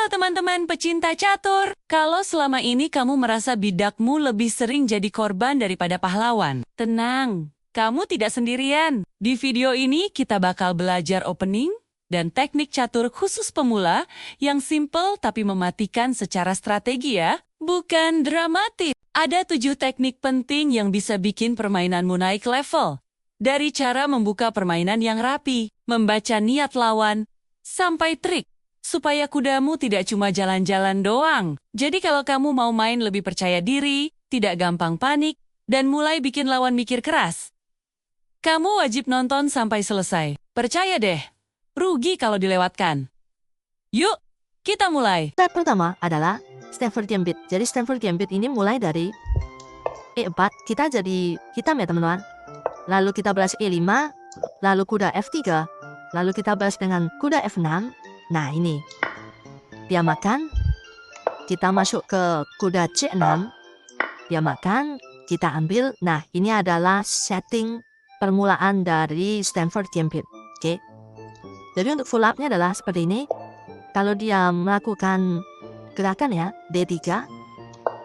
teman-teman pecinta catur. Kalau selama ini kamu merasa bidakmu lebih sering jadi korban daripada pahlawan, tenang, kamu tidak sendirian. Di video ini kita bakal belajar opening dan teknik catur khusus pemula yang simple tapi mematikan secara strategi ya, bukan dramatis. Ada 7 teknik penting yang bisa bikin permainanmu naik level. Dari cara membuka permainan yang rapi, membaca niat lawan, sampai trik supaya kudamu tidak cuma jalan-jalan doang. Jadi kalau kamu mau main lebih percaya diri, tidak gampang panik, dan mulai bikin lawan mikir keras, kamu wajib nonton sampai selesai. Percaya deh, rugi kalau dilewatkan. Yuk, kita mulai. Step pertama adalah Stanford Gambit. Jadi Stanford Gambit ini mulai dari E4, kita jadi hitam ya teman-teman. Lalu kita balas E5, lalu kuda F3, lalu kita balas dengan kuda F6. Nah ini, dia makan, kita masuk ke kuda C6, dia makan, kita ambil. Nah ini adalah setting permulaan dari Stanford Gambit. Oke. Jadi untuk full up-nya adalah seperti ini. Kalau dia melakukan gerakan ya, D3,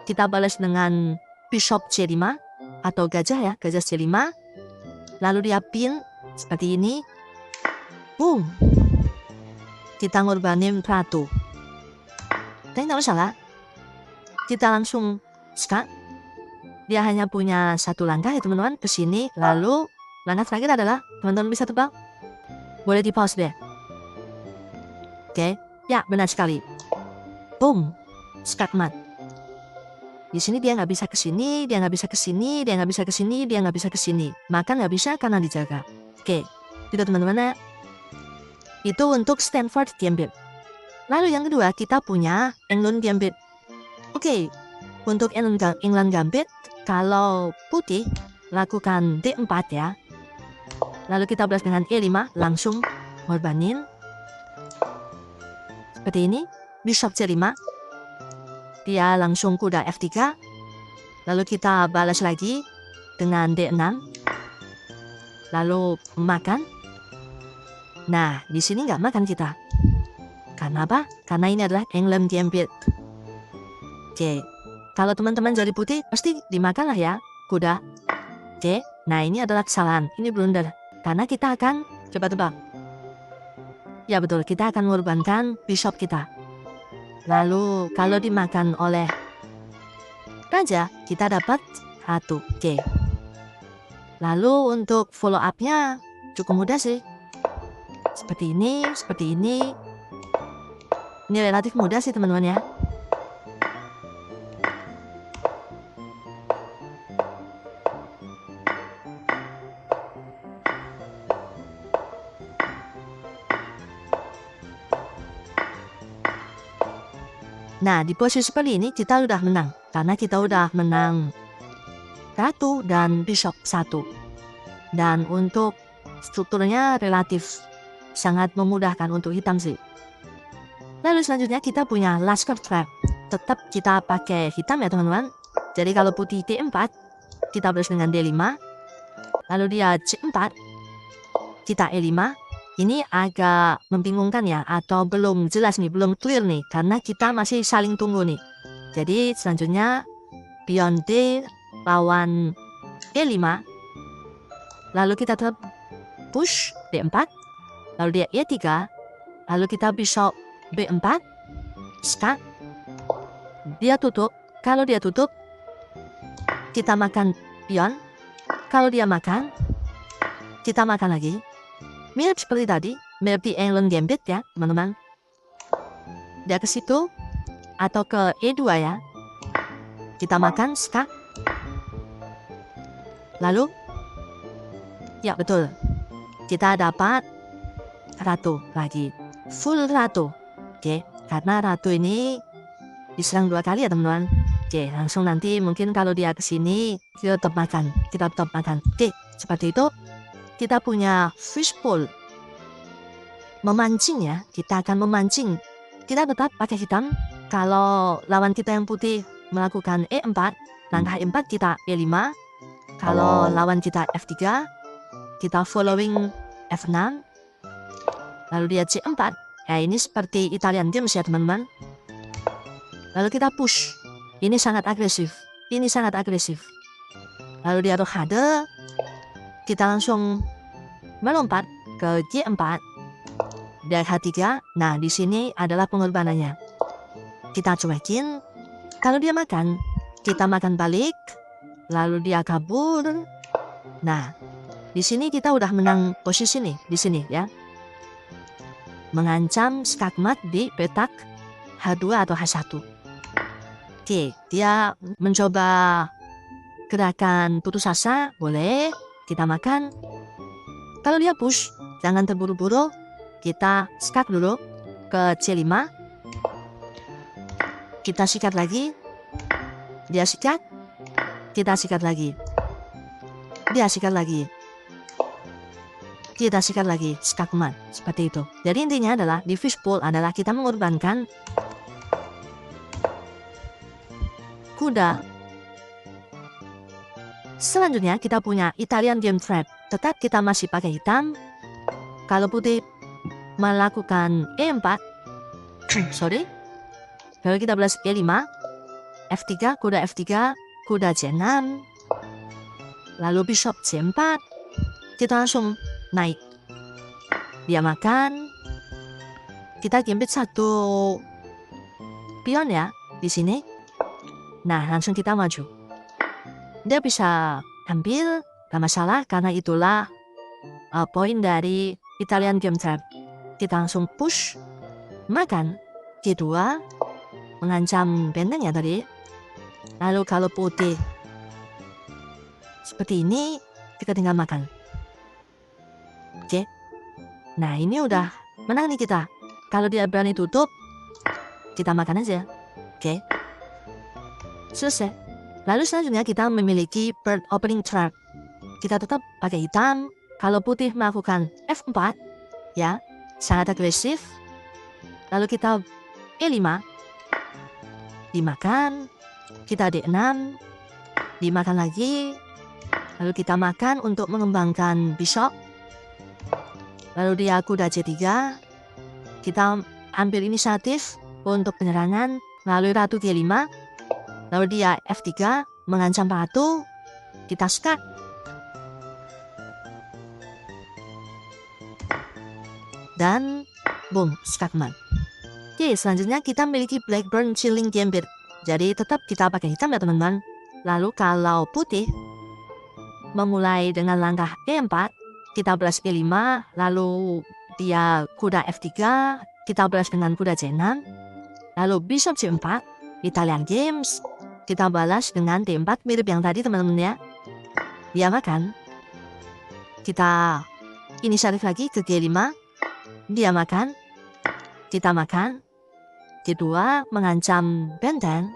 kita balas dengan Bishop C5 atau gajah ya, gajah C5. Lalu dia pin seperti ini. Boom. Kita ngorbanin ratu. Tapi tidak masalah. Kita langsung skat. Dia hanya punya satu langkah ya teman-teman, ke sini. Lalu langkah terakhir adalah teman-teman bisa tebak. Boleh di pause deh. Oke, ya benar sekali. Boom, skat mat. Di sini dia nggak bisa ke sini, dia nggak bisa ke sini, dia nggak bisa ke sini, dia nggak bisa ke sini. Maka nggak bisa karena dijaga. Oke, itu teman-teman ya. Itu untuk Stanford Gambit. Lalu yang kedua kita punya England Gambit. Oke, untuk England Gambit, kalau putih lakukan D4 ya. Lalu kita balas dengan E5, langsung ngorbanin. Seperti ini, Bishop C5. Dia langsung kuda F3. Lalu kita balas lagi dengan D6. Lalu makan. Nah, di sini nggak makan kita. Karena apa? Karena ini adalah England Gambit. Oke, kalau teman-teman jadi putih, pasti dimakan lah ya, kuda. Oke, nah ini adalah kesalahan. Ini blunder. Karena kita akan, coba tebak. Ya betul, kita akan mengorbankan bishop kita. Lalu, kalau dimakan oleh raja, kita dapat ratu. Oke. Lalu untuk follow up-nya cukup mudah sih. Seperti ini, seperti ini. Ini relatif mudah sih teman-teman ya. Nah di posisi seperti ini kita udah menang. Karena kita udah menang ratu dan bishop 1. Dan untuk strukturnya relatif sangat memudahkan untuk hitam sih. Lalu selanjutnya kita punya Lasker Trap. Tetap kita pakai hitam ya teman-teman. Jadi kalau putih D4, kita balas dengan D5. Lalu dia C4, kita E5. Ini agak membingungkan ya, atau belum jelas nih, belum clear nih. Karena kita masih saling tunggu nih. Jadi selanjutnya pion D lawan E5. Lalu kita tetap push D4. Lalu dia E3, lalu kita bishop B4, skat, dia tutup. Kalau dia tutup, kita makan pion. Kalau dia makan, kita makan lagi. Mirip seperti tadi, mirip di England Gambit ya teman-teman. Dia ke situ, atau ke E2 ya. Kita makan, skat. Lalu, ya betul, kita dapat ratu lagi, full ratu. Oke, karena ratu ini diserang 2 kali ya teman-teman. Oke, langsung nanti mungkin kalau dia kesini kita tetap makan, Oke, seperti itu. Kita punya fishbowl, memancing ya. Kita akan memancing. Kita tetap pakai hitam. Kalau lawan kita yang putih melakukan E4, langkah E4 kita E5. Kalau lawan kita F3, kita following F6. Lalu dia C4. Ya ini seperti Italian Games ya teman-teman. Lalu kita push. Ini sangat agresif. Ini sangat agresif. Lalu dia rochade. Kita langsung melompat ke G4. Dari H3. Nah, di sini adalah pengorbanannya. Kita cuekin. Kalau dia makan, kita makan balik. Lalu dia kabur. Nah, di sini kita udah menang posisi nih, di sini ya. Mengancam skakmat di petak H2 atau H1. Oke, dia mencoba gerakan putus asa, boleh. Kita makan. Kalau dia push, jangan terburu-buru. Kita skak dulu ke C5. Kita sikat lagi. Dia sikat. Kita sikat lagi. Dia sikat lagi. Kita sikat lagi. Skakmat. Seperti itu. Jadi intinya adalah di fishbowl adalah kita mengorbankan kuda. Selanjutnya kita punya Italian game trap. Tetap kita masih pakai hitam. Kalau putih melakukan E4. Sorry. Lalu kita balas E5. F3, kuda F3. Kuda C6. Lalu bishop C4. Kita langsung naik. Dia makan. Kita gambit satu pion ya di sini. Nah, langsung kita maju. Dia bisa ambil, gak masalah karena itulah poin dari Italian game trap. Kita langsung push, makan. G2 mengancam benteng ya tadi. Lalu kalau putih seperti ini, kita tinggal makan. Oke. Nah, ini udah menang nih kita. Kalau dia berani tutup, kita makan aja. Oke. Selesai. Lalu selanjutnya kita memiliki bird opening trap. Kita tetap pakai hitam. Kalau putih melakukan F4, ya, sangat agresif. Lalu kita E5, dimakan. Kita D6, dimakan lagi. Lalu kita makan untuk mengembangkan bishop. Lalu dia kuda C3. Kita ambil inisiatif untuk penyerangan. Lalu ratu G5. Lalu dia F3 mengancam ratu. Kita skak. Dan boom, skakmat. Oke, selanjutnya kita memiliki Blackburn Chilling Gambit. Jadi tetap kita pakai hitam ya teman-teman. Lalu kalau putih memulai dengan langkah E4, kita balas E5, lalu dia kuda F3, kita balas dengan kuda C6, lalu bishop C4, Italian Games, kita balas dengan D4, mirip yang tadi teman-teman ya. Dia makan. Kita inisiatif lagi ke G5, dia makan, kita makan. G2 mengancam benteng,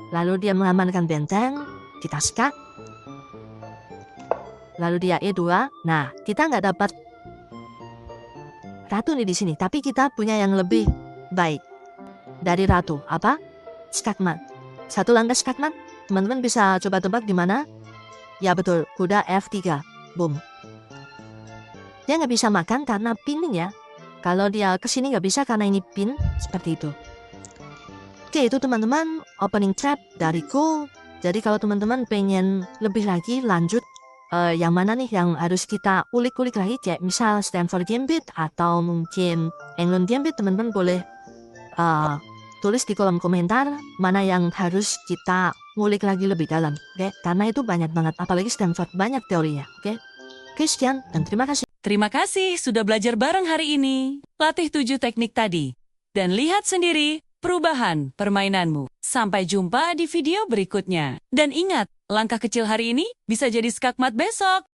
lalu dia mengamankan benteng, kita skak. Lalu dia E2. Nah, kita nggak dapat ratu nih di sini, tapi kita punya yang lebih baik dari ratu. Apa? Skakmat. Satu langkah skakmat. Teman-teman bisa coba tebak di mana? Ya betul, kuda F3. Boom. Dia nggak bisa makan karena pin ya. Kalau dia kesini nggak bisa karena ini pin, seperti itu. Oke, itu teman-teman opening trap dariku. Jadi kalau teman-teman pengen lebih lagi lanjut, yang mana nih yang harus kita ulik-ulik lagi, kayak misal Stanford Gambit atau mungkin England Gambit, teman-teman boleh tulis di kolom komentar mana yang harus kita ngulik lagi lebih dalam. Oke, karena itu banyak banget, apalagi Stanford banyak teorinya. Oke, sekian dan terima kasih. Terima kasih sudah belajar bareng hari ini. Latih 7 teknik tadi. Dan lihat sendiri perubahan permainanmu. Sampai jumpa di video berikutnya. Dan ingat, langkah kecil hari ini bisa jadi skakmat besok.